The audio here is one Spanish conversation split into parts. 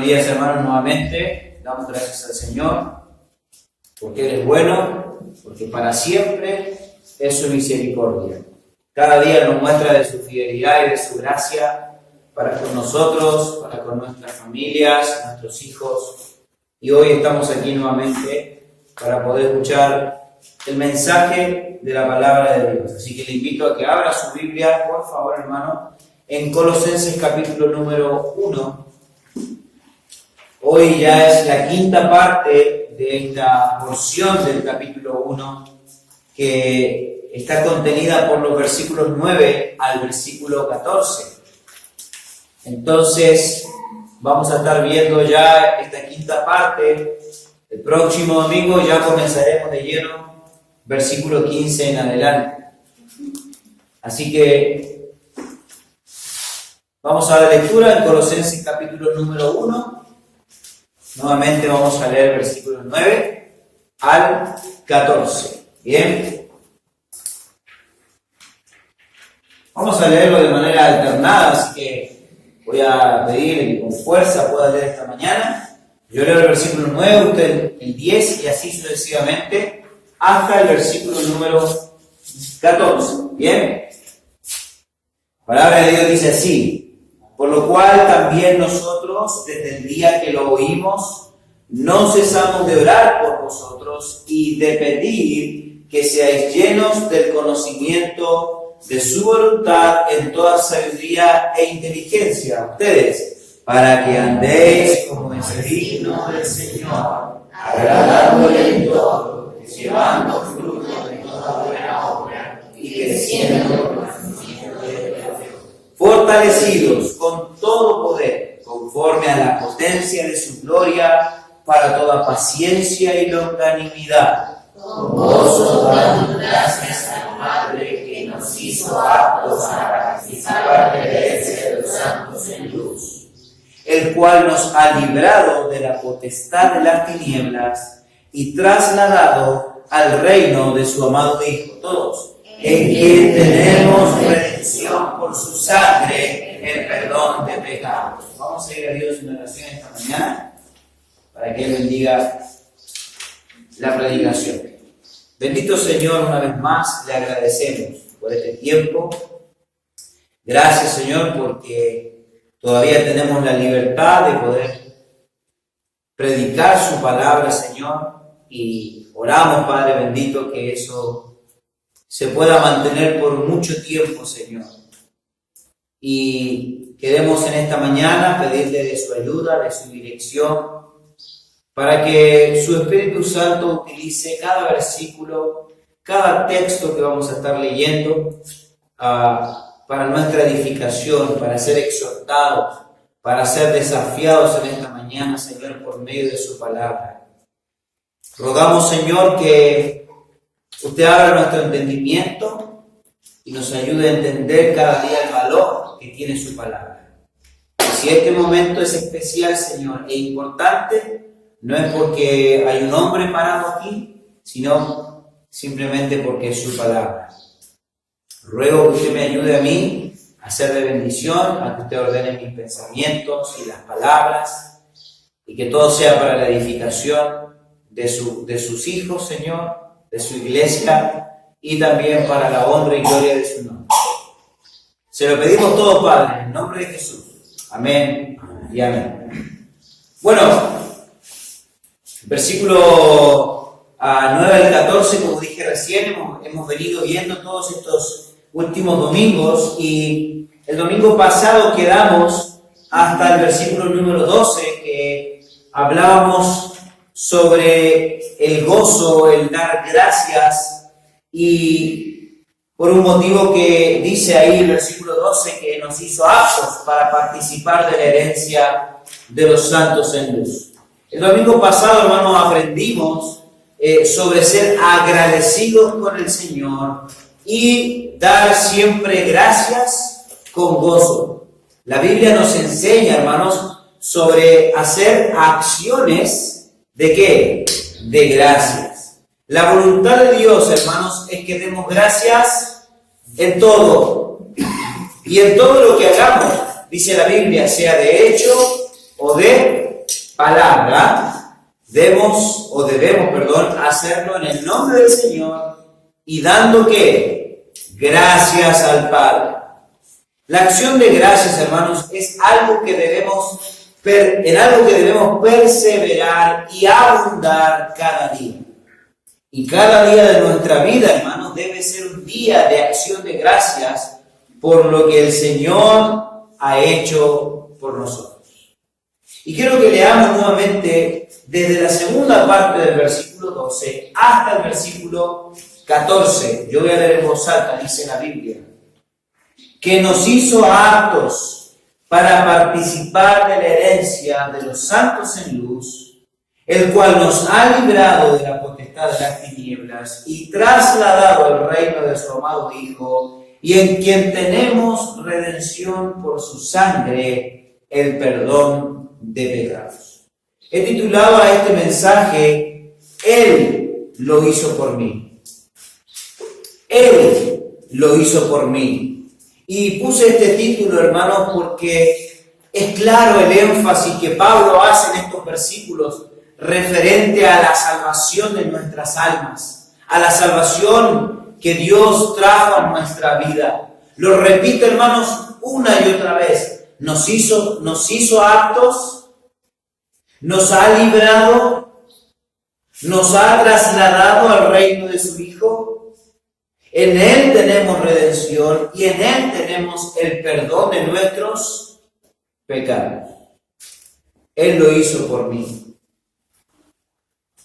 días, hermanos, nuevamente. Damos gracias al Señor, porque Él es bueno, porque para siempre es su misericordia. Cada día nos muestra de su fidelidad y de su gracia para con nosotros, para con nuestras familias, nuestros hijos. Y hoy estamos aquí nuevamente para poder escuchar el mensaje de la palabra de Dios. Así que le invito a que abra su Biblia, por favor, hermano, en Colosenses capítulo número 1. Hoy ya es la quinta parte de esta porción del capítulo 1 que está contenida por los versículos 9 al versículo 14. Entonces, vamos a estar viendo ya esta quinta parte. El próximo domingo ya comenzaremos de lleno, versículo 15 en adelante. Así que vamos a la lectura en Colosenses capítulo número 1. Nuevamente vamos a leer versículos 9 al 14. Bien. Vamos a leerlo de manera alternada, así que voy a pedirle que con fuerza pueda leer esta mañana. Yo leo el versículo 9, usted el 10 y así sucesivamente hasta el versículo número 14. Bien. La palabra de Dios dice así: por lo cual también nosotros, desde el día que lo oímos, no cesamos de orar por vosotros y de pedir que seáis llenos del conocimiento de su voluntad en toda sabiduría e inteligencia, ustedes, para que andéis como es digno del Señor, agradándole en todo, llevando fruto de toda buena obra y creciendo fortalecidos con todo poder, conforme a la potencia de su gloria, para toda paciencia y longanimidad. Con gozo dando gracias al Padre que nos hizo aptos para participar de la herencia de los santos en luz, el cual nos ha librado de la potestad de las tinieblas y trasladado al reino de su amado Hijo. Todos. En quien tenemos redención por su sangre, el perdón de pecados. Vamos a ir a Dios en oración esta mañana para que Él bendiga la predicación. Bendito Señor, una vez más le agradecemos por este tiempo. Gracias, Señor, porque todavía tenemos la libertad de poder predicar su palabra, Señor, y oramos, Padre bendito, que eso se pueda mantener por mucho tiempo, Señor. Y queremos en esta mañana pedirle de su ayuda, de su dirección, para que su Espíritu Santo utilice cada versículo, cada texto que vamos a estar leyendo para nuestra edificación, para ser exhortados, para ser desafiados en esta mañana, Señor, por medio de su palabra. Rogamos, Señor, que usted abra nuestro entendimiento y nos ayude a entender cada día el valor que tiene su palabra. Y si este momento es especial, Señor, e importante, no es porque hay un hombre parado aquí, sino simplemente porque es su palabra. Ruego que usted me ayude a mí a ser de bendición, a que usted ordene mis pensamientos y las palabras, y que todo sea para la edificación de sus hijos, Señor, de su iglesia y también para la honra y gloria de su nombre. Se lo pedimos todo, Padre, en el nombre de Jesús. Amén y amén. Bueno, versículo 9 al 14, como dije recién, hemos venido viendo todos estos últimos domingos y el domingo pasado quedamos hasta el versículo número 12, que hablábamos sobre el gozo, el dar gracias, y por un motivo que dice ahí el versículo 12, que nos hizo aptos para participar de la herencia de los santos en luz. El domingo pasado, hermanos, aprendimos sobre ser agradecidos con el Señor y dar siempre gracias con gozo. La Biblia nos enseña, hermanos, sobre hacer acciones ¿de qué? De gracias. La voluntad de Dios, hermanos, es que demos gracias en todo. Y en todo lo que hagamos, dice la Biblia, sea de hecho o de palabra, debemos hacerlo en el nombre del Señor y dando ¿qué? Gracias al Padre. La acción de gracias, hermanos, es algo que debemos perseverar y abundar cada día. Y cada día de nuestra vida, hermanos, debe ser un día de acción de gracias por lo que el Señor ha hecho por nosotros. Y quiero que leamos nuevamente desde la segunda parte del versículo 12 hasta el versículo 14. Yo voy a leer en voz alta, dice la Biblia, que nos hizo aptos para participar de la herencia de los santos en luz, el cual nos ha librado de la potestad de las tinieblas y trasladado al reino de su amado Hijo, y en quien tenemos redención por su sangre, el perdón de pecados. He titulado a este mensaje, Él lo hizo por mí. Él lo hizo por mí. Y puse este título, hermanos, porque es claro el énfasis que Pablo hace en estos versículos referente a la salvación de nuestras almas, a la salvación que Dios trajo a nuestra vida. Lo repito, hermanos, una y otra vez. Nos hizo aptos, nos ha librado, nos ha trasladado al reino de su Hijo. En Él tenemos redención y en Él tenemos el perdón de nuestros pecados. Él lo hizo por mí.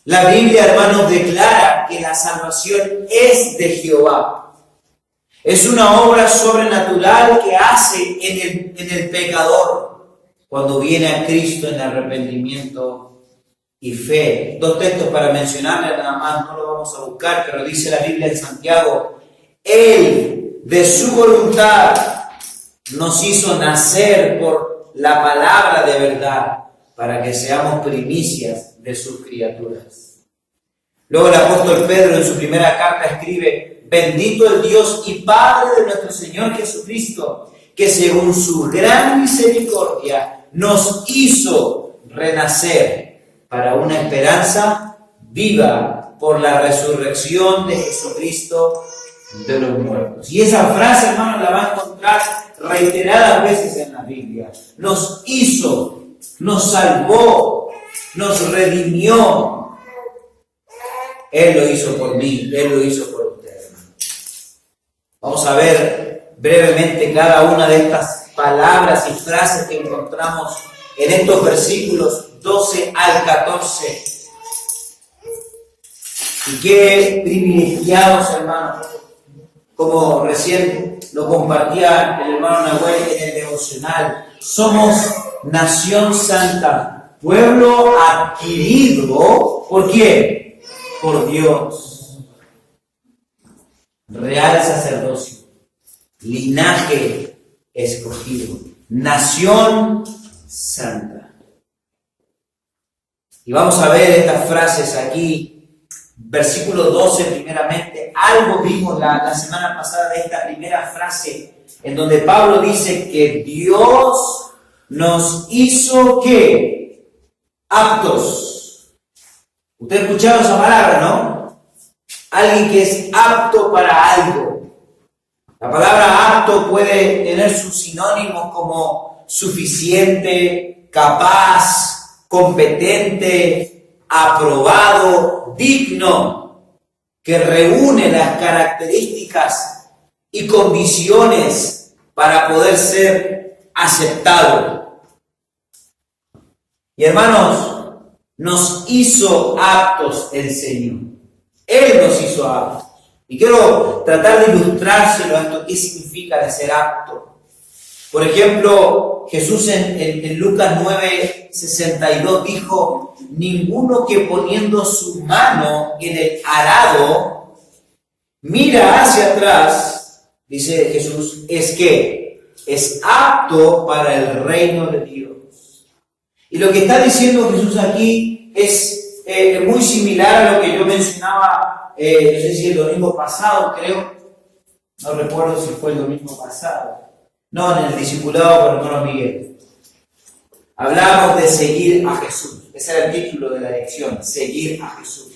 La Biblia, hermanos, declara que la salvación es de Jehová. Es una obra sobrenatural que hace en el pecador cuando viene a Cristo en arrepentimiento y fe. Dos textos para mencionarles nada más, no lo vamos a buscar, pero dice la Biblia en Santiago, Él de su voluntad nos hizo nacer por la palabra de verdad para que seamos primicias de sus criaturas. Luego el apóstol Pedro en su primera carta escribe, bendito el Dios y Padre de nuestro Señor Jesucristo, que según su gran misericordia nos hizo renacer para una esperanza viva por la resurrección de Jesucristo de los muertos. Y esa frase, hermano, la va a encontrar reiteradas veces en la Biblia. Nos hizo, nos salvó, nos redimió. Él lo hizo por mí, Él lo hizo por usted, hermano. Vamos a ver brevemente cada una de estas palabras y frases que encontramos en estos versículos 12 al 14. Y qué privilegiados, hermanos, como recién lo compartía el hermano Nahuel en el devocional. Somos nación santa, pueblo adquirido, ¿por quién? Por Dios. Real sacerdocio, linaje escogido, nación santa. Y vamos a ver estas frases aquí. Versículo 12 primeramente, algo vimos la semana pasada de esta primera frase, en donde Pablo dice que Dios nos hizo, ¿qué? Aptos. Usted ha escuchado esa palabra, ¿no? Alguien que es apto para algo. La palabra apto puede tener sus sinónimos como suficiente, capaz, competente, aprobado, digno, que reúne las características y condiciones para poder ser aceptado. Y hermanos, nos hizo aptos el Señor. Él nos hizo aptos. Y quiero tratar de ilustrárselo a esto, qué significa de ser apto. Por ejemplo, Jesús en Lucas 9:62 dijo, ninguno que poniendo su mano en el arado mira hacia atrás, dice Jesús, es apto para el reino de Dios. Y lo que está diciendo Jesús aquí es muy similar a lo que yo mencionaba, no sé si el domingo pasado, creo, no recuerdo si fue el domingo pasado, no, en el discipulado por el hermano Miguel. Hablamos de seguir a Jesús. Ese era el título de la lección, seguir a Jesús.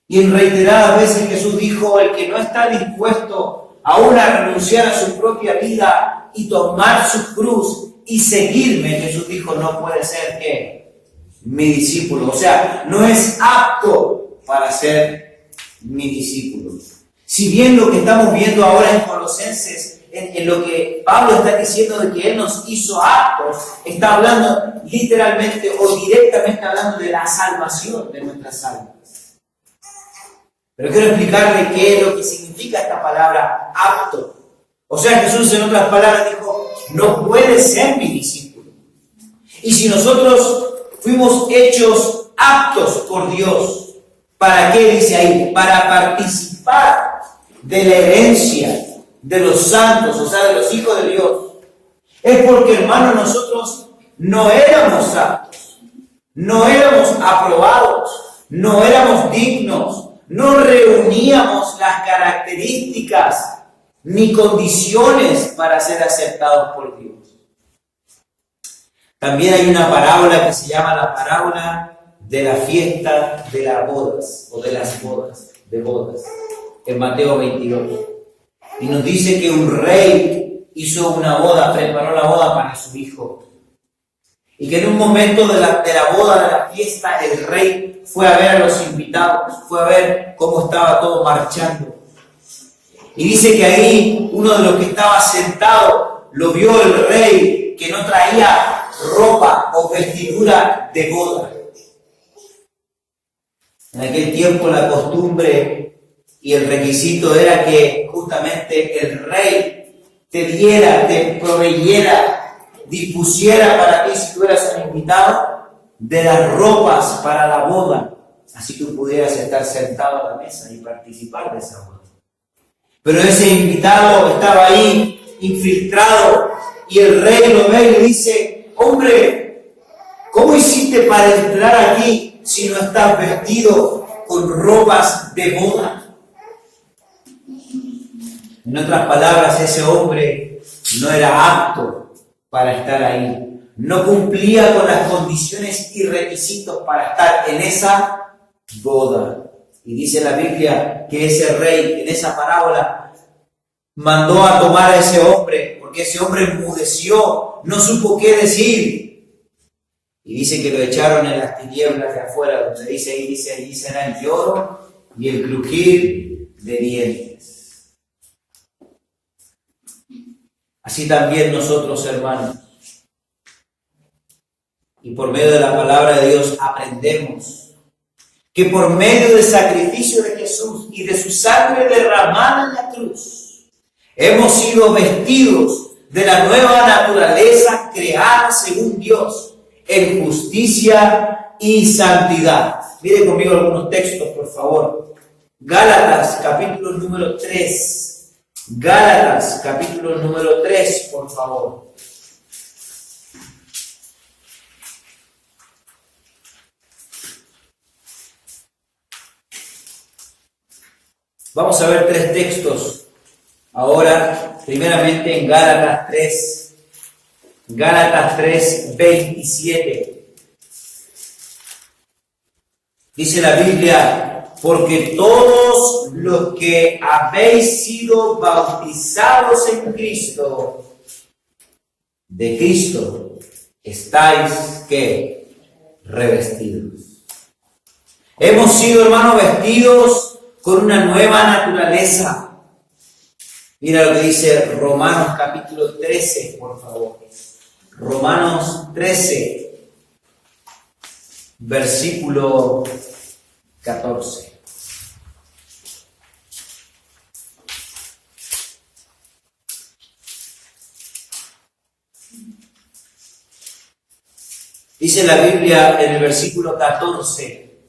Y en reiteradas veces Jesús dijo, el que no está dispuesto aún a renunciar a su propia vida y tomar su cruz y seguirme, Jesús dijo, no puede ser ¿qué? Mi discípulo. O sea, no es apto para ser mi discípulo. Si bien lo que estamos viendo ahora en Colosenses, en lo que Pablo está diciendo de que Él nos hizo aptos, está hablando literalmente o directamente hablando de la salvación de nuestras almas. Pero quiero explicarle qué es lo que significa esta palabra apto. O sea, Jesús en otras palabras dijo, no puede ser mi discípulo. Y si nosotros fuimos hechos aptos por Dios, ¿para qué dice ahí? Para participar de la herencia de los santos, o sea, de los hijos de Dios. Es porque, hermanos, nosotros no éramos aptos, no éramos aprobados, no éramos dignos, no reuníamos las características ni condiciones para ser aceptados por Dios. También hay una parábola que se llama la parábola de la fiesta de las bodas, o de las bodas, en Mateo 22. Y nos dice que un rey hizo una boda, preparó la boda para su hijo. Y que en un momento de la boda, de la fiesta, el rey fue a ver a los invitados, fue a ver cómo estaba todo marchando. Y dice que ahí uno de los que estaba sentado lo vio el rey que no traía ropa o vestidura de boda. En aquel tiempo la costumbre y el requisito era que justamente el rey te diera, te proveyera, dispusiera para ti, si tú eras un invitado, de las ropas para la boda. Así tú pudieras estar sentado a la mesa y participar de esa boda. Pero ese invitado estaba ahí, infiltrado, y el rey lo ve y le dice, hombre, ¿cómo hiciste para entrar aquí si no estás vestido con ropas de boda? En otras palabras, ese hombre no era apto para estar ahí. No cumplía con las condiciones y requisitos para estar en esa boda. Y dice la Biblia que ese rey, en esa parábola, mandó a tomar a ese hombre, porque ese hombre enmudeció, no supo qué decir. Y dice que lo echaron en las tinieblas de afuera, donde dice ahí será el lloro y el crujir de dientes. Así también nosotros, hermanos, y por medio de la palabra de Dios aprendemos que por medio del sacrificio de Jesús y de su sangre derramada en la cruz, hemos sido vestidos de la nueva naturaleza creada según Dios, en justicia y santidad. Mire conmigo algunos textos, por favor. Gálatas, capítulo número 3. Gálatas, capítulo número 3, por favor. Vamos a ver tres textos. Ahora, primeramente en Gálatas 3, 27. Dice la Biblia, porque todos los que habéis sido bautizados en Cristo, de Cristo estáis, ¿qué? Revestidos. Hemos sido, hermanos, vestidos con una nueva naturaleza. Mira lo que dice Romanos capítulo 13, por favor. Romanos 13, versículo 14. Dice la Biblia en el versículo 14,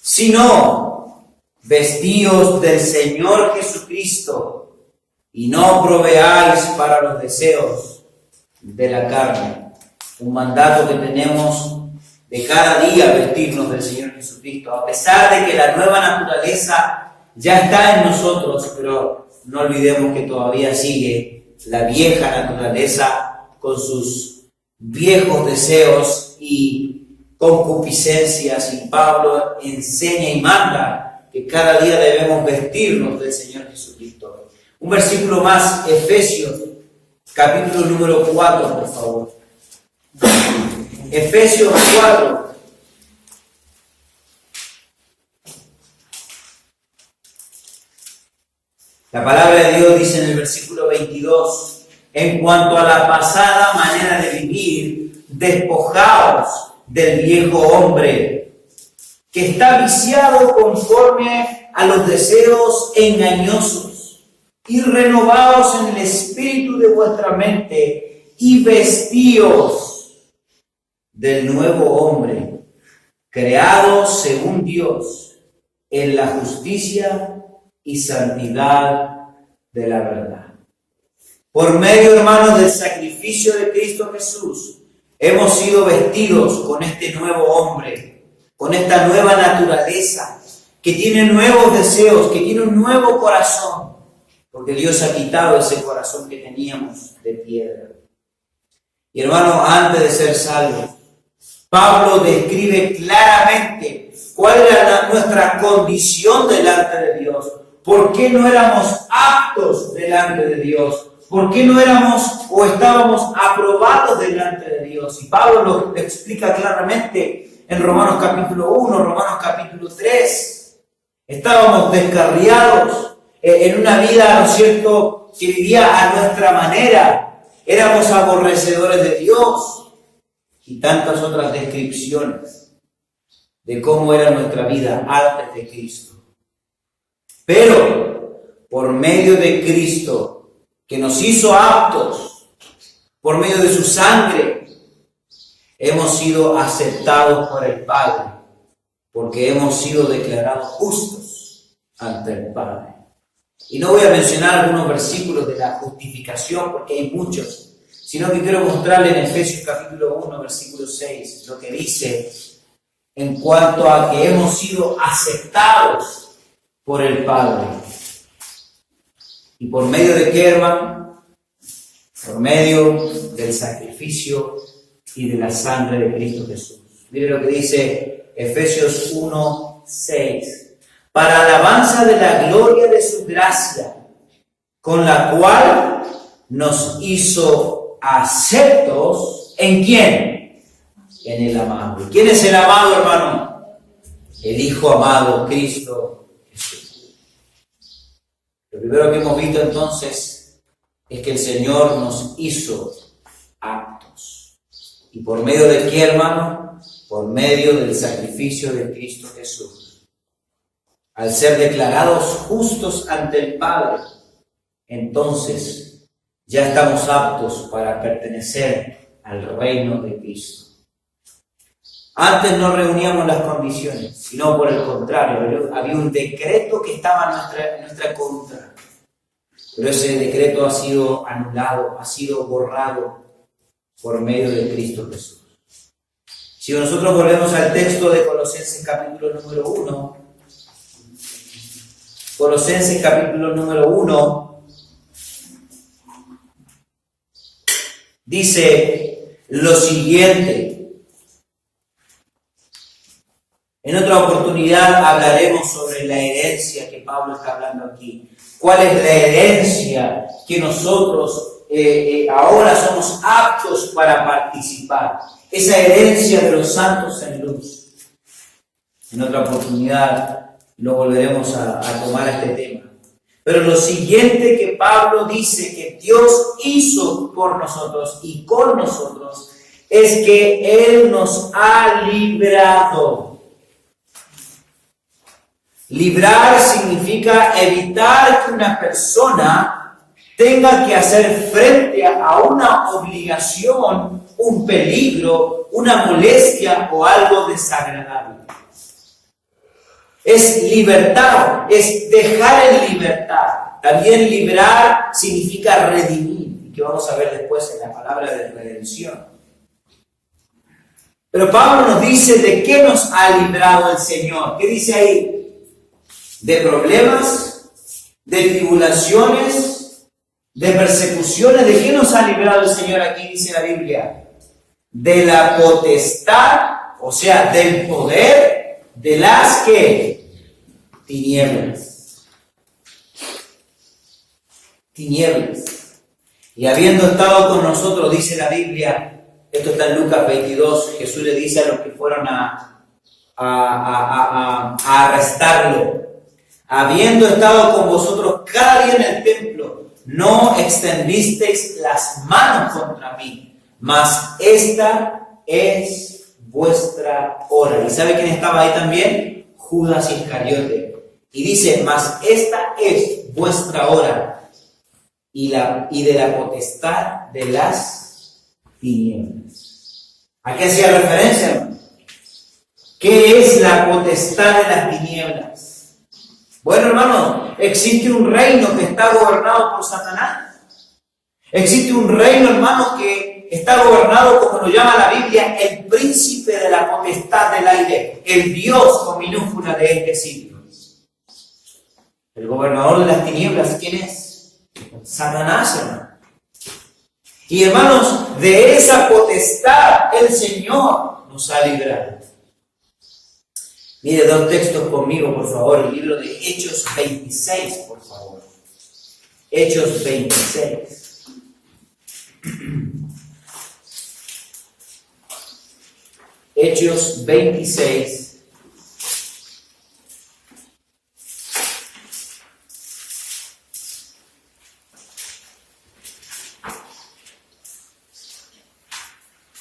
sino vestíos del Señor Jesucristo y no proveáis para los deseos de la carne. Un mandato que tenemos de cada día vestirnos del Señor Jesucristo, a pesar de que la nueva naturaleza ya está en nosotros, pero no olvidemos que todavía sigue la vieja naturaleza con sus viejos deseos y concupiscencias, y Pablo enseña y manda que cada día debemos vestirnos del Señor Jesucristo. Un versículo más, Efesios, capítulo número 4, por favor. Efesios 4. La palabra de Dios dice en el versículo 22, en cuanto a la pasada manera de vivir, despojaos del viejo hombre, que está viciado conforme a los deseos engañosos, y renovaos en el espíritu de vuestra mente, y vestíos del nuevo hombre, creado según Dios, en la justicia y santidad de la verdad. Por medio, hermanos, del sacrificio de Cristo Jesús, hemos sido vestidos con este nuevo hombre, con esta nueva naturaleza, que tiene nuevos deseos, que tiene un nuevo corazón, porque Dios ha quitado ese corazón que teníamos de piedra. Y hermano, antes de ser salvos, Pablo describe claramente cuál era nuestra condición delante de Dios. ¿Por qué no éramos aptos delante de Dios? ¿Por qué no éramos o estábamos aprobados delante de Dios? Y Pablo lo explica claramente en Romanos capítulo 1, Romanos capítulo 3. Estábamos descarriados en una vida, ¿no es cierto?, que vivía a nuestra manera. Éramos aborrecedores de Dios. Y tantas otras descripciones de cómo era nuestra vida antes de Cristo. Pero por medio de Cristo, que nos hizo aptos, por medio de su sangre, hemos sido aceptados por el Padre, porque hemos sido declarados justos ante el Padre. Y no voy a mencionar algunos versículos de la justificación, porque hay muchos, sino que quiero mostrarle en Efesios capítulo 1, versículo 6, lo que dice en cuanto a que hemos sido aceptados por el Padre. ¿Y por medio de qué, hermano? Por medio del sacrificio y de la sangre de Cristo Jesús. Mire lo que dice Efesios 1, 6. Para alabanza de la gloria de su gracia, con la cual nos hizo aceptos, ¿en quién? En el amado. ¿Quién es el amado, hermano? El Hijo amado, Cristo Jesús. Lo primero que hemos visto entonces es que el Señor nos hizo aptos. ¿Y por medio de qué, hermano? Por medio del sacrificio de Cristo Jesús. Al ser declarados justos ante el Padre, entonces ya estamos aptos para pertenecer al reino de Cristo. Antes no reuníamos las condiciones, sino por el contrario, había un decreto que estaba en nuestra contra. Pero ese decreto ha sido anulado, ha sido borrado por medio de Cristo Jesús. Si nosotros volvemos al texto de Colosenses capítulo número 1, Colosenses capítulo número 1, dice lo siguiente. En otra oportunidad hablaremos sobre la herencia que Pablo está hablando aquí. ¿Cuál es la herencia que nosotros ahora somos aptos para participar? Esa herencia de los santos en luz. En otra oportunidad lo volveremos a tomar este tema. Pero lo siguiente que Pablo dice que Dios hizo por nosotros y con nosotros es que Él nos ha librado. Librar significa evitar que una persona tenga que hacer frente a una obligación, un peligro, una molestia o algo desagradable. Es libertad, es dejar en libertad. También librar significa redimir, que vamos a ver después en la palabra de redención. Pero Pablo nos dice de qué nos ha librado el Señor. ¿Qué dice ahí? De problemas, de tribulaciones, de persecuciones. ¿De qué nos ha librado el Señor aquí? Dice la Biblia. de la potestad, o sea, del poder de las que tinieblas. Tinieblas. Y habiendo estado con nosotros, dice la Biblia, esto está en Lucas 22, Jesús le dice a los que fueron a arrestarlo, habiendo estado con vosotros cada día en el templo, no extendisteis las manos contra mí, mas esta es vuestra hora. ¿Y sabe quién estaba ahí también? Judas Iscariote. Y dice, mas esta es vuestra hora y de la potestad de las tinieblas. ¿A qué hacía referencia, hermano? ¿Qué es la potestad de las tinieblas? Bueno, hermano, existe un reino que está gobernado por Satanás. Existe un reino, hermano, que está gobernado, como lo llama la Biblia, el príncipe de la potestad del aire, el Dios con minúscula de este siglo. El gobernador de las tinieblas, ¿quién es? Satanás, hermano. Y hermanos, de esa potestad el Señor nos ha librado. Mire dos textos conmigo, por favor. El libro de Hechos 26, por favor. Hechos 26. Hechos 26.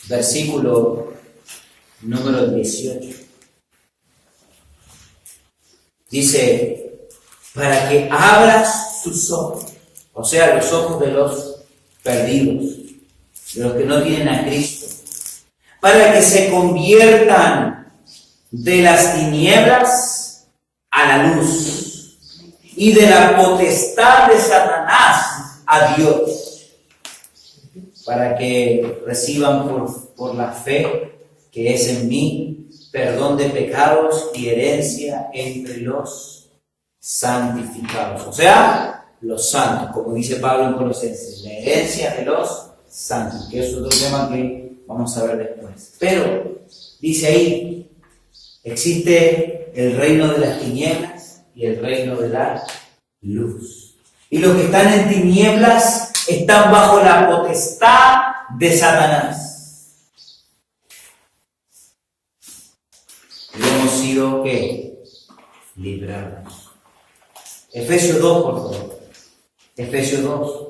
Versículo número 18. Dice, para que abras sus ojos, o sea, los ojos de los perdidos, de los que no tienen a Cristo, para que se conviertan de las tinieblas a la luz y de la potestad de Satanás a Dios, para que reciban por la fe que es en mí perdón de pecados y herencia entre los santificados. O sea, los santos, como dice Pablo en Colosenses, la herencia de los santos, que es otro tema que vamos a ver después. Pero, dice ahí, existe el reino de las tinieblas y el reino de la luz. Y los que están en tinieblas están bajo la potestad de Satanás. Y hemos sido, ¿qué? Librados. Efesios 2, por favor. Efesios 2.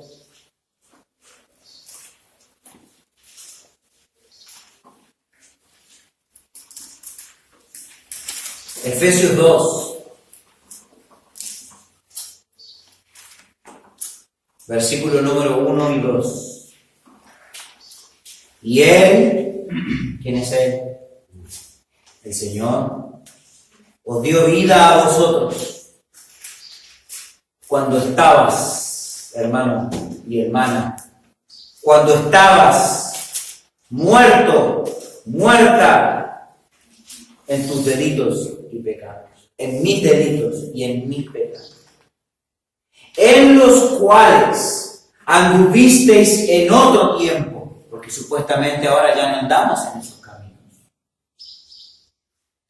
Efesios 2. Versículo número 1 y 2. Y Él, ¿quién es Él? El Señor, os dio vida a vosotros cuando estabas, hermano y hermana, cuando estabas muerto, muerta en tus delitos y pecados, en mis delitos y en mis pecados, en los cuales anduvisteis en otro tiempo, porque supuestamente ahora ya no andamos en esos caminos,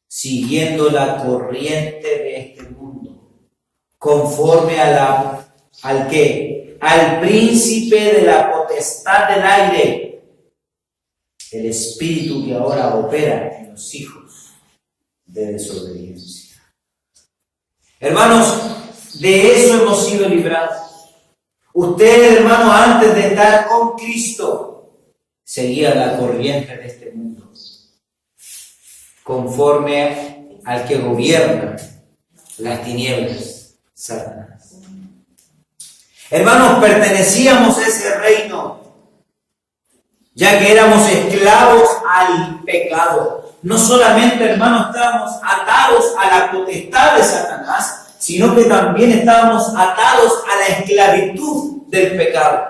siguiendo la corriente de este mundo, conforme al príncipe de la potestad del aire, el espíritu que ahora opera en los hijos de desobediencia. Hermanos, de eso hemos sido librados. Usted, hermano, antes de estar con Cristo, seguía la corriente de este mundo, conforme al que gobierna las tinieblas, Satanás. Hermanos, pertenecíamos a ese reino, ya que éramos esclavos al pecado. No solamente, hermanos, estábamos atados a la potestad de Satanás, sino que también estábamos atados a la esclavitud del pecado,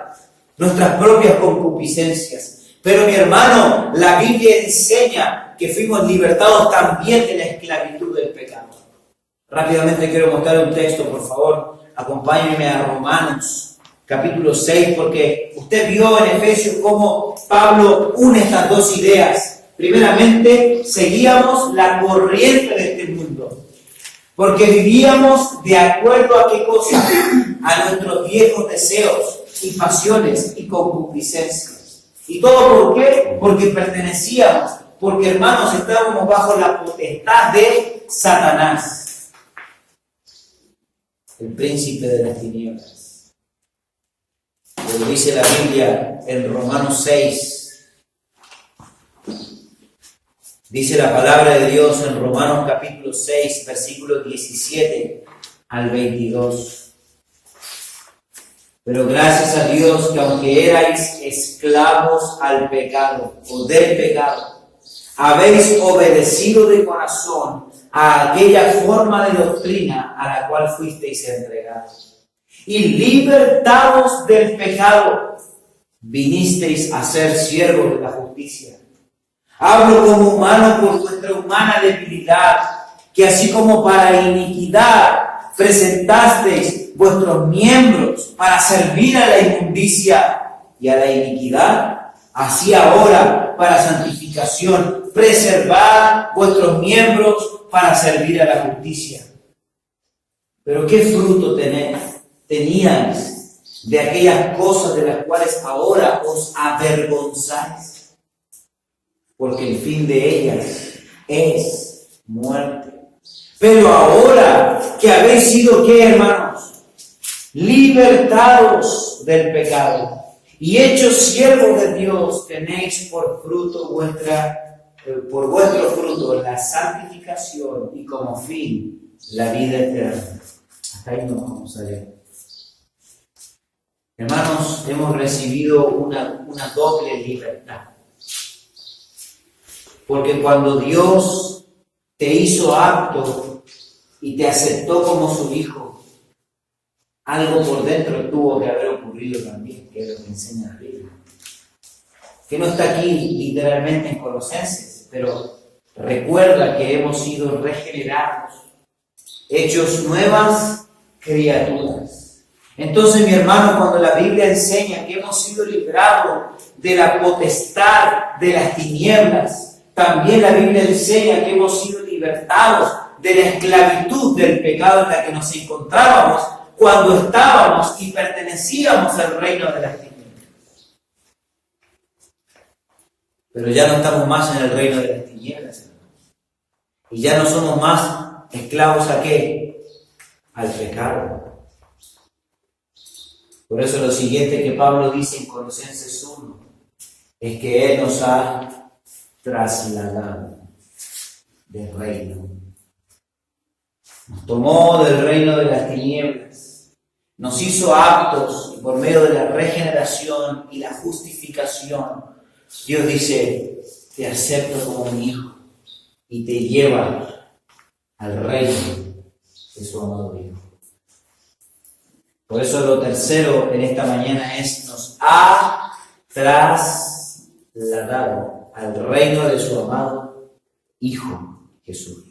nuestras propias concupiscencias. Pero mi hermano, la Biblia enseña que fuimos libertados también de la esclavitud del pecado. Rápidamente quiero mostrar un texto, por favor, acompáñenme a Romanos, capítulo 6, porque usted vio en Efesios cómo Pablo une estas dos ideas. Primeramente, seguíamos la corriente de este mundo, porque vivíamos de acuerdo a qué cosa, a nuestros viejos deseos y pasiones y concupiscencias. ¿Y todo por qué? Porque pertenecíamos, porque hermanos, estábamos bajo la potestad de Satanás, el príncipe de las tinieblas. Lo dice la Biblia en Romanos 6. Dice la palabra de Dios en Romanos capítulo 6, versículos 17 al 22. Pero gracias a Dios que aunque erais esclavos al pecado o del pecado, habéis obedecido de corazón a aquella forma de doctrina a la cual fuisteis entregados. Y libertados del pecado, vinisteis a ser siervos de la justicia. Hablo como humano por vuestra humana debilidad, que así como para iniquidad presentasteis vuestros miembros para servir a la inmundicia y a la iniquidad, así ahora para santificación preservad vuestros miembros para servir a la justicia. Pero ¿qué fruto teníais de aquellas cosas de las cuales ahora os avergonzáis? Porque el fin de ellas es muerte. Pero ahora que habéis sido, ¿qué, hermanos? Libertados del pecado y hechos siervos de Dios, tenéis por vuestro fruto la santificación y como fin la vida eterna. Hasta ahí nos vamos a leer. Hermanos, hemos recibido una doble libertad. Porque cuando Dios te hizo apto y te aceptó como su hijo, algo por dentro tuvo que haber ocurrido también, que es lo que enseña la Biblia. Que no está aquí literalmente en Colosenses, pero recuerda que hemos sido regenerados, hechos nuevas criaturas. Entonces, mi hermano, cuando la Biblia enseña que hemos sido librados de la potestad de las tinieblas, también la Biblia enseña que hemos sido libertados de la esclavitud del pecado en la que nos encontrábamos cuando estábamos y pertenecíamos al reino de las tinieblas. Pero ya no estamos más en el reino de las tinieblas, hermanos. Y ya no somos más esclavos ¿a qué? Al pecado. Por eso lo siguiente que Pablo dice en Colosenses 1 es que Él nos ha trasladado del reino. Nos tomó del reino de las tinieblas, nos hizo aptos y por medio de la regeneración y la justificación, Dios dice, te acepto como mi hijo y te lleva al reino de su amado Hijo. Por eso lo tercero en esta mañana es, nos ha trasladado al reino de su amado Hijo Jesús.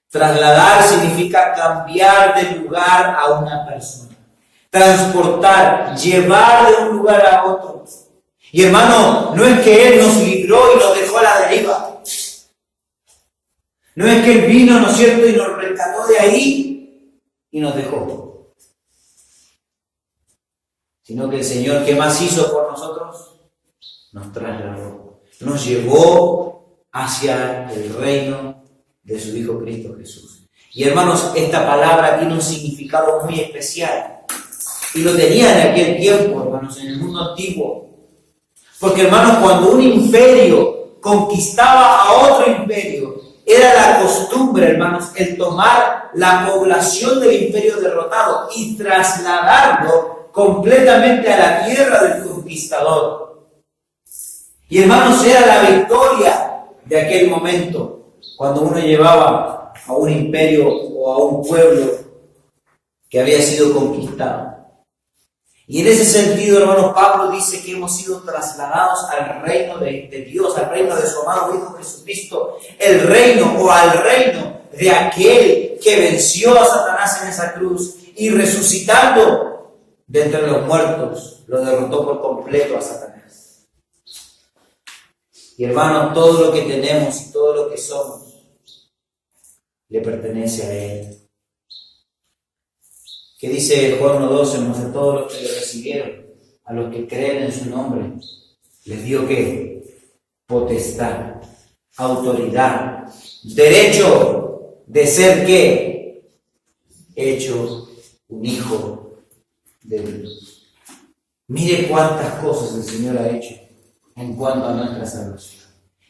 Trasladar significa cambiar de lugar a una persona. Transportar, llevar de un lugar a otro. Y hermano, no es que Él nos libró y nos dejó a la deriva. No es que Él vino, ¿no es cierto?, y nos rescató de ahí y nos dejó. Sino que el Señor, ¿qué más hizo por nosotros? Nos trasladó, nos llevó hacia el reino de su Hijo Cristo Jesús. Y hermanos, esta palabra tiene un significado muy especial. Y lo tenía en aquel tiempo, hermanos, en el mundo antiguo. Porque, hermanos, cuando un imperio conquistaba a otro imperio, era la costumbre, hermanos, el tomar la población del imperio derrotado y trasladarlo completamente a la tierra del conquistador. Y hermanos, era la victoria de aquel momento, cuando uno llevaba a un imperio o a un pueblo que había sido conquistado. Y en ese sentido, hermanos, Pablo dice que hemos sido trasladados al reino de Dios, al reino de su amado Hijo Jesucristo, el reino o al reino de aquel que venció a Satanás en esa cruz y resucitando de entre los muertos, lo derrotó por completo a Satanás. Y hermanos, todo lo que tenemos y todo lo que somos le pertenece a Él. ¿Qué dice Juan 1:12? Mas a todos los que le recibieron, a los que creen en su nombre, les dio ¿qué? Potestad, autoridad, derecho de ser ¿qué? Hecho un hijo de Dios. Mire cuántas cosas el Señor ha hecho en cuanto a nuestra salvación.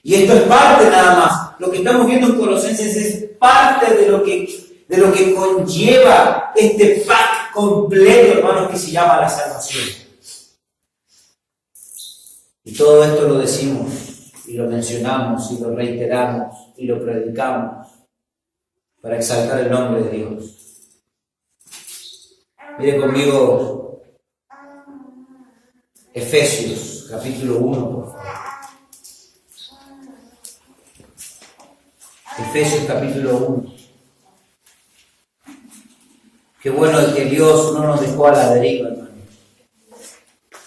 Y esto es parte nada más. Lo que estamos viendo en Colosenses es parte de lo que conlleva este pack completo, hermanos, que se llama la salvación. Y todo esto lo decimos y lo mencionamos y lo reiteramos y lo predicamos para exaltar el nombre de Dios. Mire conmigo Efesios capítulo 1, por favor. Efesios capítulo 1. Qué bueno es que Dios no nos dejó a la deriva, hermano,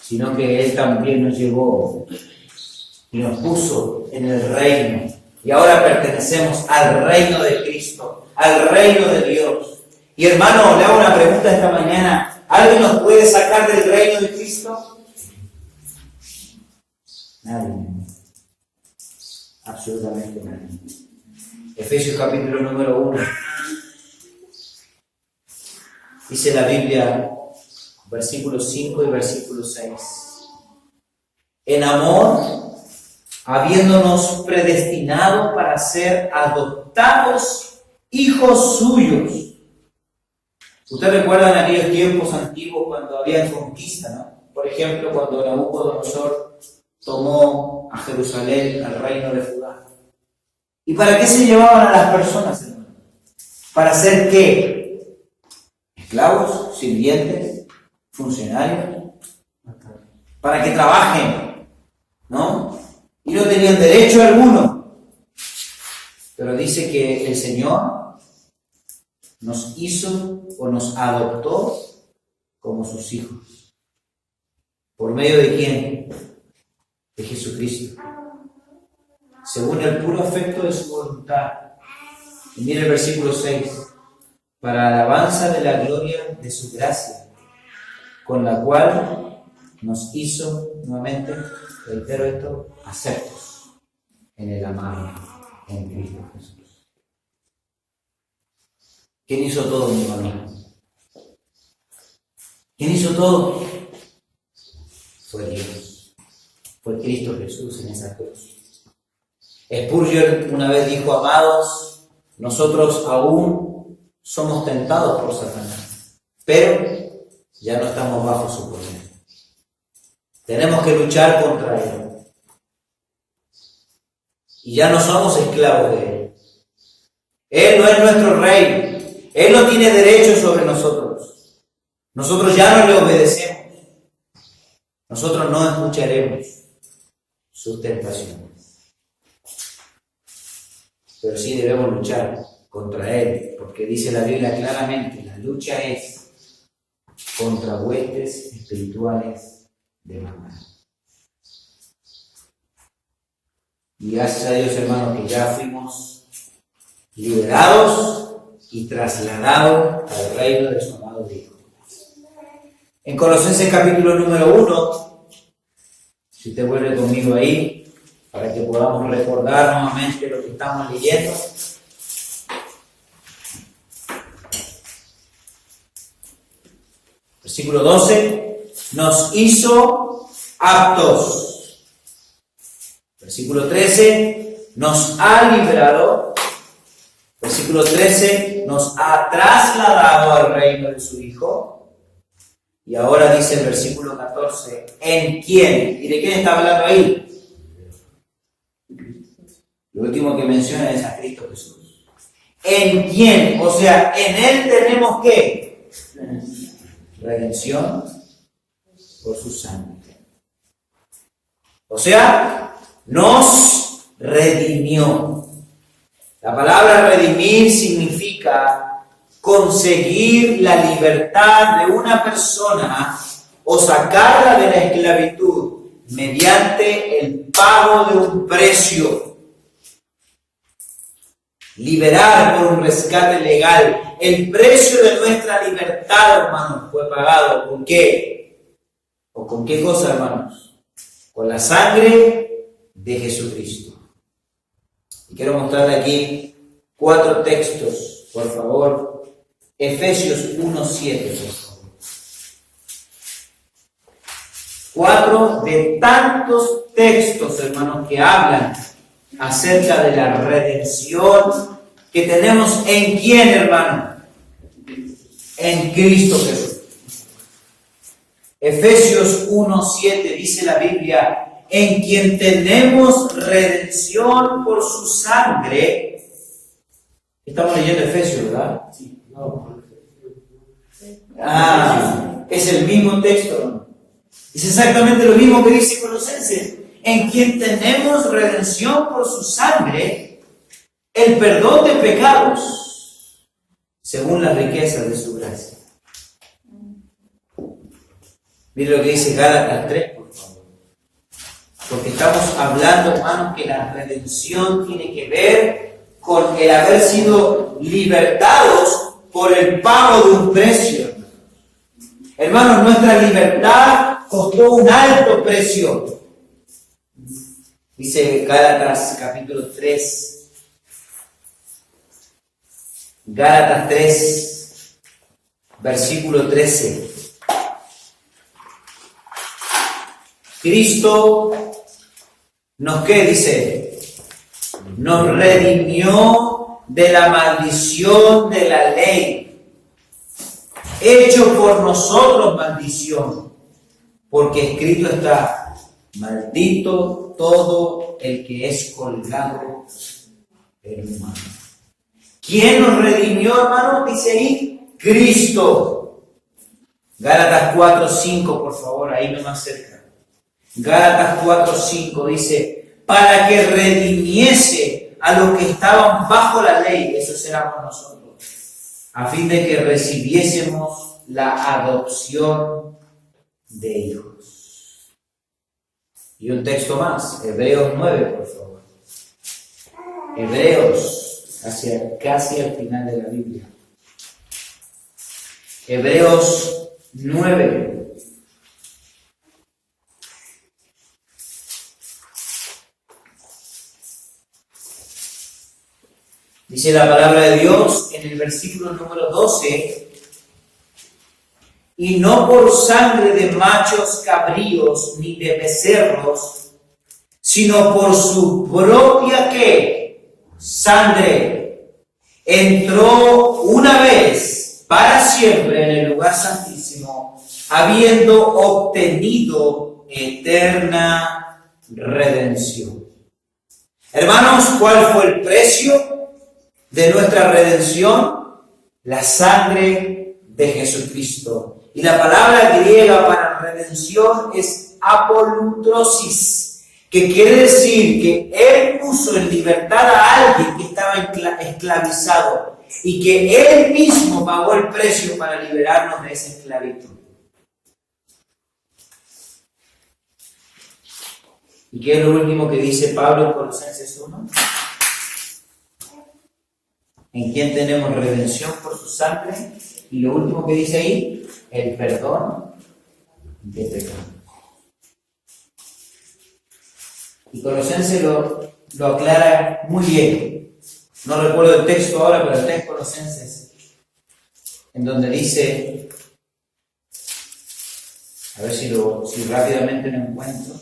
sino que Él también nos llevó y nos puso en el reino. Y ahora pertenecemos al reino de Cristo, al reino de Dios. Y hermano, le hago una pregunta esta mañana. ¿Alguien nos puede sacar del reino de Cristo? Nadie. Absolutamente nadie. Efesios capítulo número 1. Dice la Biblia, versículo 5 y versículo 6. En amor, habiéndonos predestinado para ser adoptados hijos suyos. Usted recuerda en aquellos tiempos antiguos cuando había conquista, ¿no? Por ejemplo, cuando Nabucodonosor tomó a Jerusalén, al reino de Judá. ¿Y para qué se llevaban a las personas, hermano? ¿Para ser qué? ¿Esclavos? ¿Sirvientes? ¿Funcionarios? Para que trabajen, ¿no? Y no tenían derecho alguno. Pero dice que el Señor nos hizo o nos adoptó como sus hijos. ¿Por medio de quién? De Jesucristo. Según el puro afecto de su voluntad. Y mire el versículo 6. Para alabanza de la gloria de su gracia, con la cual nos hizo, nuevamente, reitero esto, aceptos en el amado, en Cristo Jesús. ¿Quién hizo todo, mi hermano? ¿Quién hizo todo? Fue Dios. Fue Cristo Jesús en esa cruz. Spurgeon una vez dijo, amados, nosotros aún somos tentados por Satanás, pero ya no estamos bajo su poder. Tenemos que luchar contra él. Y ya no somos esclavos de él. Él no es nuestro rey. Él no tiene derecho sobre nosotros. Nosotros ya no le obedecemos. Nosotros no escucharemos sus tentaciones. Pero sí debemos luchar contra él, porque dice la Biblia claramente, la lucha es contra huestes espirituales de maldad. Y gracias a Dios, hermanos, que ya fuimos liberados y trasladados al reino de su amado Hijo. En Colosenses capítulo número 1, si usted vuelve conmigo ahí, para que podamos recordar nuevamente lo que estamos leyendo. Versículo 12, nos hizo aptos. Versículo 13, nos ha librado. Versículo 13, nos ha trasladado al reino de su Hijo. Y ahora dice el versículo 14, ¿en quién? ¿Y de quién está hablando ahí? Lo último que menciona es a Cristo Jesús. ¿En quién? O sea, en Él tenemos ¿qué? Redención por su sangre. O sea, nos redimió. La palabra redimir significa conseguir la libertad de una persona o sacarla de la esclavitud mediante el pago de un precio. Liberar por un rescate legal. El precio de nuestra libertad, hermanos, fue pagado. ¿Con qué? ¿O con qué cosa, hermanos? Con la sangre de Jesucristo. Y quiero mostrarle aquí 4 textos, por favor. Efesios 1:7, por favor. 4 de tantos textos, hermanos, que hablan acerca de la redención que tenemos en quién, hermano, en Cristo Jesús. Efesios 1:7 dice la Biblia, en quien tenemos redención por su sangre. Estamos leyendo Efesios, ¿verdad? Sí. Es el mismo texto. Es exactamente lo mismo que dice Colosenses. En quien tenemos redención por su sangre, el perdón de pecados, según las riquezas de su gracia. Mire lo que dice Gálatas 3, por favor. Porque estamos hablando, hermanos, que la redención tiene que ver con el haber sido libertados por el pago de un precio. Hermanos, nuestra libertad costó un alto precio. Dice Gálatas capítulo 3. Gálatas 3, versículo 13. Cristo ¿qué dice? Nos redimió de la maldición de la ley, hecho por nosotros maldición, porque escrito está, maldito todo el que es colgado en un madero. ¿Quién nos redimió, hermano? Dice ahí, Cristo. Gálatas 4:5, por favor, ahí nomás cerca. Gálatas 4:5 dice, para que redimiese a los que estaban bajo la ley, esos éramos nosotros, a fin de que recibiésemos la adopción de hijos. Y un texto más, Hebreos 9, por favor. Hebreos, casi al final de la Biblia. Hebreos 9. Dice la palabra de Dios en el versículo número 12, y no por sangre de machos cabríos ni de becerros, sino por su propia ¿qué? Sangre, entró una vez para siempre en el lugar santísimo, habiendo obtenido eterna redención. Hermanos, ¿cuál fue el precio de nuestra redención? La sangre de Jesucristo. Y la palabra griega para redención es apolutrosis, que quiere decir que Él puso en libertad a alguien que estaba esclavizado y que Él mismo pagó el precio para liberarnos de esa esclavitud. ¿Y qué es lo último que dice Pablo en Colosenses 1? En quien tenemos redención por su sangre, y lo último que dice ahí, el perdón de pecados. Y Colosenses lo aclara muy bien. No recuerdo el texto ahora, pero está en Colosenses, en donde dice, a ver si rápidamente lo encuentro.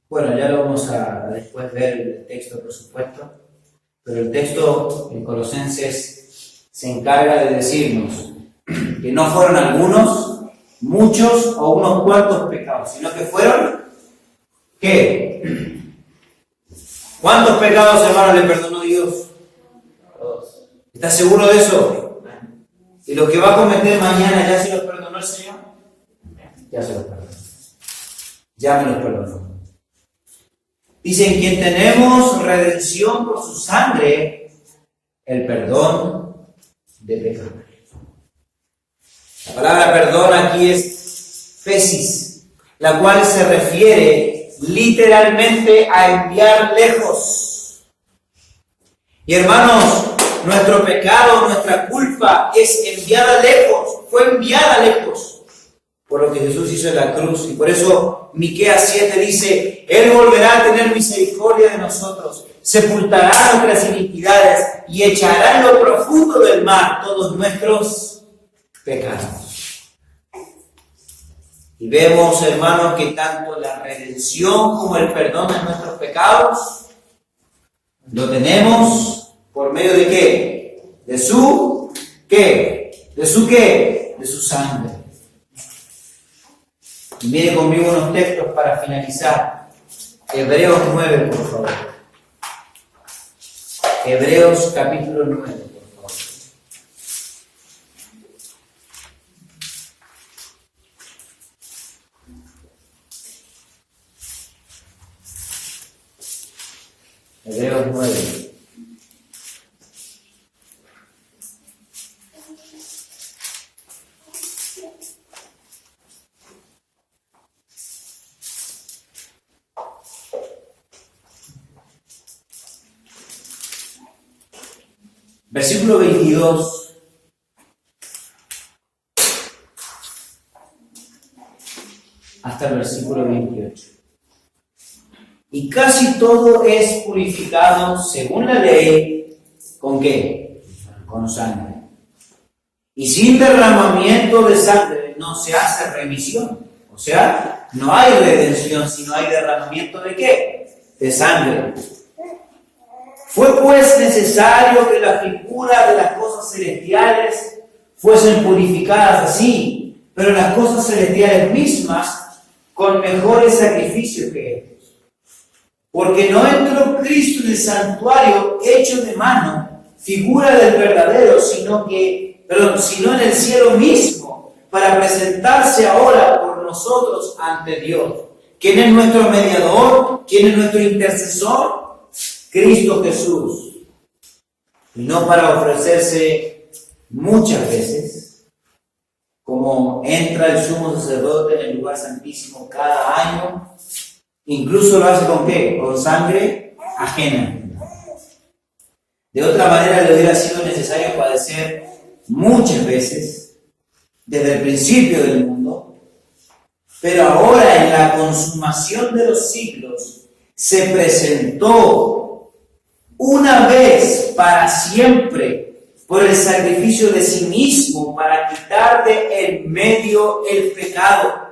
Bueno, ya lo vamos a después ver el texto, por supuesto, pero el texto en Colosenses se encarga de decirnos que no fueron algunos, muchos o unos cuantos pecados, sino que fueron, ¿qué? ¿Cuántos pecados, hermanos, le perdonó Dios? Todos. ¿Estás seguro de eso? ¿Y lo que va a cometer mañana ya se los perdonó el Señor? ya se los perdonó. Ya me los perdonó. Dice, en quien tenemos redención por su sangre, el perdón de pecados. La palabra perdón aquí es phesis, la cual se refiere literalmente a enviar lejos. Y hermanos, nuestro pecado, nuestra culpa es enviada lejos, fue enviada lejos por lo que Jesús hizo en la cruz. Y por eso Miqueas 7 dice, Él volverá a tener misericordia de nosotros, sepultará nuestras iniquidades y echará en lo profundo del mar todos nuestros pecados. Y vemos, hermanos, que tanto la redención como el perdón de nuestros pecados lo tenemos por medio de ¿qué? De su ¿qué? ¿De su qué? De su sangre. Y miren conmigo unos textos para finalizar. Hebreos 9, por favor. Hebreos capítulo 9, por favor. Hebreos 9. Versículo 22. Hasta el versículo 28. Y casi todo es purificado según la ley, ¿con qué? Con sangre. Y sin derramamiento de sangre no se hace remisión. O sea, no hay redención si no hay derramamiento de ¿qué? De sangre. Fue pues necesario que la figura de las cosas celestiales fuesen purificadas así, pero las cosas celestiales mismas con mejores sacrificios que estos. Porque no entró Cristo en el santuario hecho de mano, figura del verdadero, sino en el cielo mismo, para presentarse ahora por nosotros ante Dios. ¿Quién es nuestro mediador? ¿Quién es nuestro intercesor? Cristo Jesús. Y no para ofrecerse muchas veces, como entra el sumo sacerdote en el lugar santísimo cada año, incluso lo hace ¿con qué? Con sangre ajena. De otra manera le hubiera sido necesario padecer muchas veces, desde el principio del mundo, pero ahora en la consumación de los siglos se presentó una vez para siempre por el sacrificio de sí mismo para quitar de en medio el pecado.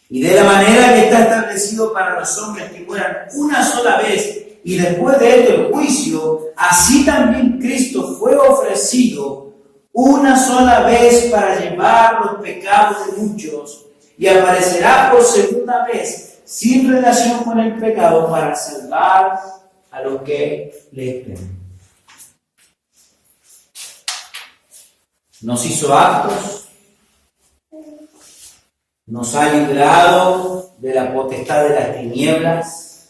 Y de la manera que está establecido para los hombres que mueran una sola vez y después de esto el juicio, así también Cristo fue ofrecido una sola vez para llevar los pecados de muchos y aparecerá por segunda vez sin relación con el pecado para salvar a los que le esperan. Nos hizo aptos, nos ha librado de la potestad de las tinieblas,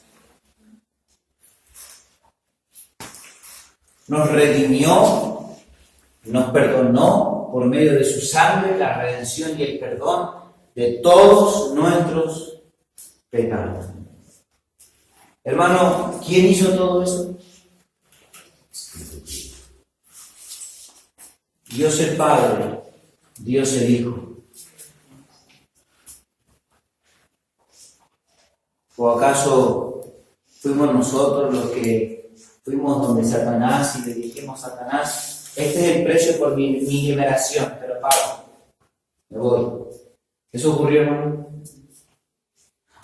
nos redimió, nos perdonó por medio de su sangre, la redención y el perdón de todos nuestros pecados. Hermano, ¿quién hizo todo eso? Dios el Padre, Dios el Hijo. ¿O acaso fuimos nosotros los que fuimos donde Satanás y le dijimos a Satanás, este es el precio por mi liberación, te lo pago, me voy? ¿Eso ocurrió, hermano?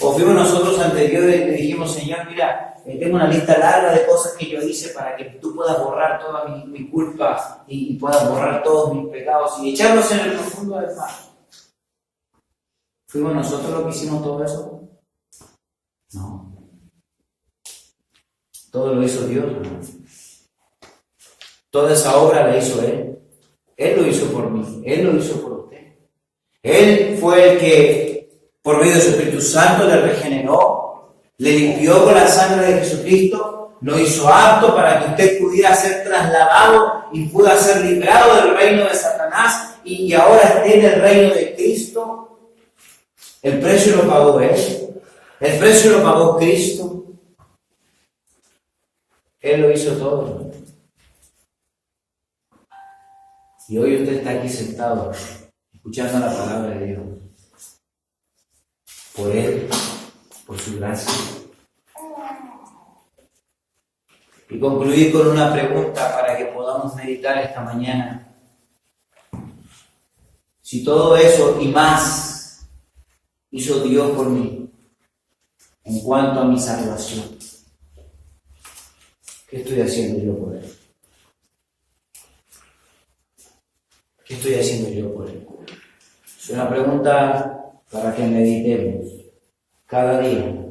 O fuimos nosotros ante Dios y le dijimos, Señor, mira, tengo una lista larga de cosas que yo hice para que tú puedas borrar toda mi culpa y puedas borrar todos mis pecados y echarlos en el profundo del mar. ¿Fuimos nosotros los que hicimos todo eso? No. Todo lo hizo Dios, hermano. Toda esa obra la hizo Él. Él lo hizo por mí, Él lo hizo por usted. Él fue el que, por medio de su Espíritu Santo, le regeneró, le limpió con la sangre de Jesucristo, lo hizo apto para que usted pudiera ser trasladado y pueda ser librado del reino de Satanás y ahora esté en el reino de Cristo. El precio lo pagó Él, el precio lo pagó Cristo. Él lo hizo todo. Y hoy usted está aquí sentado, escuchando la palabra de Dios. Por Él, por su gracia. Y concluir con una pregunta para que podamos meditar esta mañana. Si todo eso y más hizo Dios por mí, en cuanto a mi salvación, ¿qué estoy haciendo yo por Él? ¿Qué estoy haciendo yo por Él? Es una pregunta para que meditemos cada día.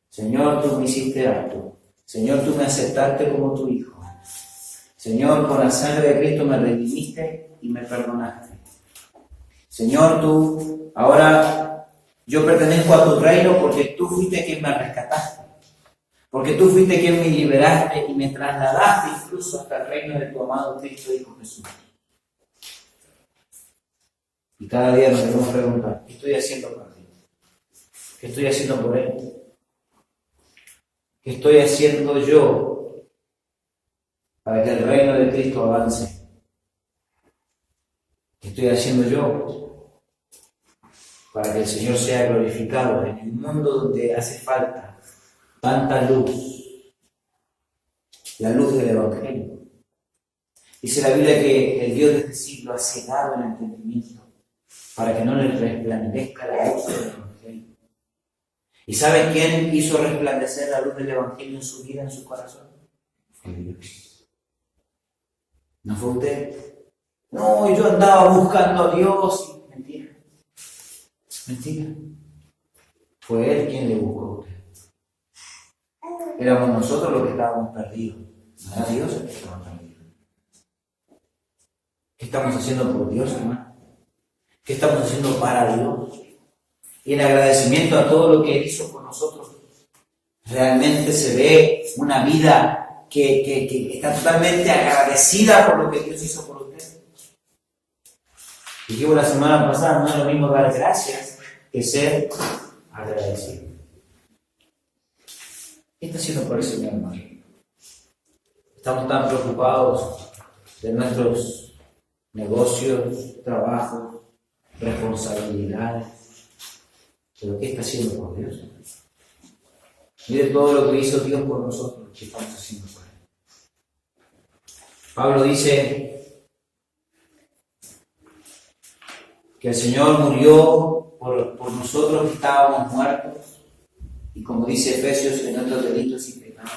Señor, tú me hiciste apto. Señor, tú me aceptaste como tu Hijo. Señor, con la sangre de Cristo me redimiste y me perdonaste. Señor, tú, ahora yo pertenezco a tu reino porque tú fuiste quien me rescataste. Porque tú fuiste quien me liberaste y me trasladaste incluso hasta el reino de tu amado Cristo Hijo Jesús. Y cada día nos debemos preguntar, ¿qué estoy haciendo por ti? ¿Qué estoy haciendo por Él? ¿Qué estoy haciendo yo para que el reino de Cristo avance? ¿Qué estoy haciendo yo para que el Señor sea glorificado en el mundo donde hace falta tanta luz? La luz del Evangelio. Dice la Biblia que el Dios de este siglo ha cegado el entendimiento para que no le resplandezca la luz del Evangelio. ¿Y sabe quién hizo resplandecer la luz del Evangelio en su vida, en su corazón? Fue Dios. ¿No fue usted? No, yo andaba buscando a Dios. Mentira. Mentira. Fue Él quien le buscó a usted. Éramos nosotros los que estábamos perdidos. No era Dios el que estaba perdido. ¿Qué estamos haciendo por Dios, hermano? ¿Qué estamos haciendo para Dios? Y en agradecimiento a todo lo que Él hizo por nosotros, realmente se ve una vida que está totalmente agradecida por lo que Dios hizo por usted. Dijimos la semana pasada, no es lo mismo dar gracias que ser agradecido. ¿Qué está haciendo por el Señor, hermano? Estamos tan preocupados de nuestros negocios, trabajos, responsabilidades. Pero ¿qué está haciendo por Dios? Mire todo lo que hizo Dios por nosotros, ¿qué estamos haciendo por Él? Pablo dice que el Señor murió por nosotros que estábamos muertos, y como dice Efesios, en nuestros delitos y pecados.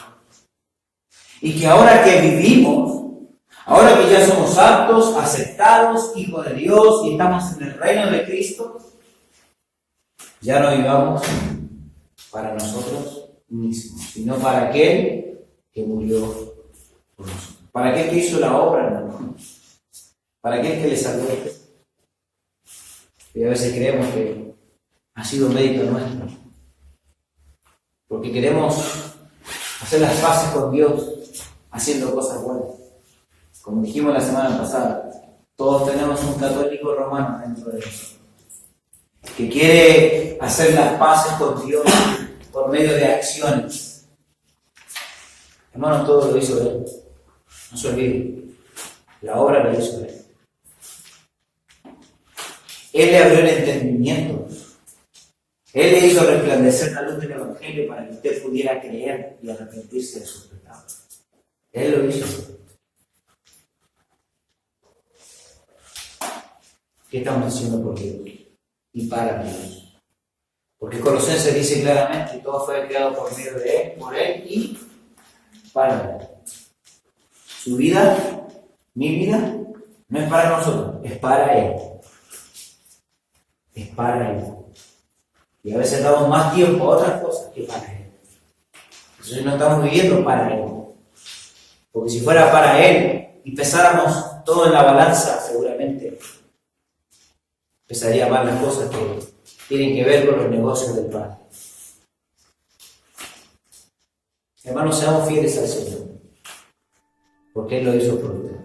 Y que ahora que vivimos, ahora que ya somos aptos, aceptados, hijos de Dios, y estamos en el reino de Cristo, ya no vivamos para nosotros mismos, sino para aquel que murió por nosotros. Para aquel que hizo la obra, hermano. Para aquel que le salvó. Y a veces creemos que ha sido mérito nuestro. Porque queremos hacer las paces con Dios haciendo cosas buenas. Como dijimos la semana pasada, todos tenemos un católico romano dentro de nosotros que quiere hacer las paces con Dios por medio de acciones. Hermanos, todo lo hizo Él. No se olvide. La obra la hizo Él. Él le abrió el entendimiento. Él le hizo resplandecer la luz del Evangelio para que usted pudiera creer y arrepentirse de sus pecados. Él lo hizo. ¿Qué estamos haciendo por Dios? Y para Dios. Porque Colosenses dice claramente que todo fue creado por medio de Él, por Él y para Él. Su vida, mi vida, no es para nosotros, es para Él. Es para Él. Y a veces damos más tiempo a otras cosas que para Él. Entonces no estamos viviendo para Él. Porque si fuera para Él y pesáramos todo en la balanza, seguramente empezaría a amar las cosas que tienen que ver con los negocios del Padre. Hermanos, seamos fieles al Señor, porque Él lo hizo por usted.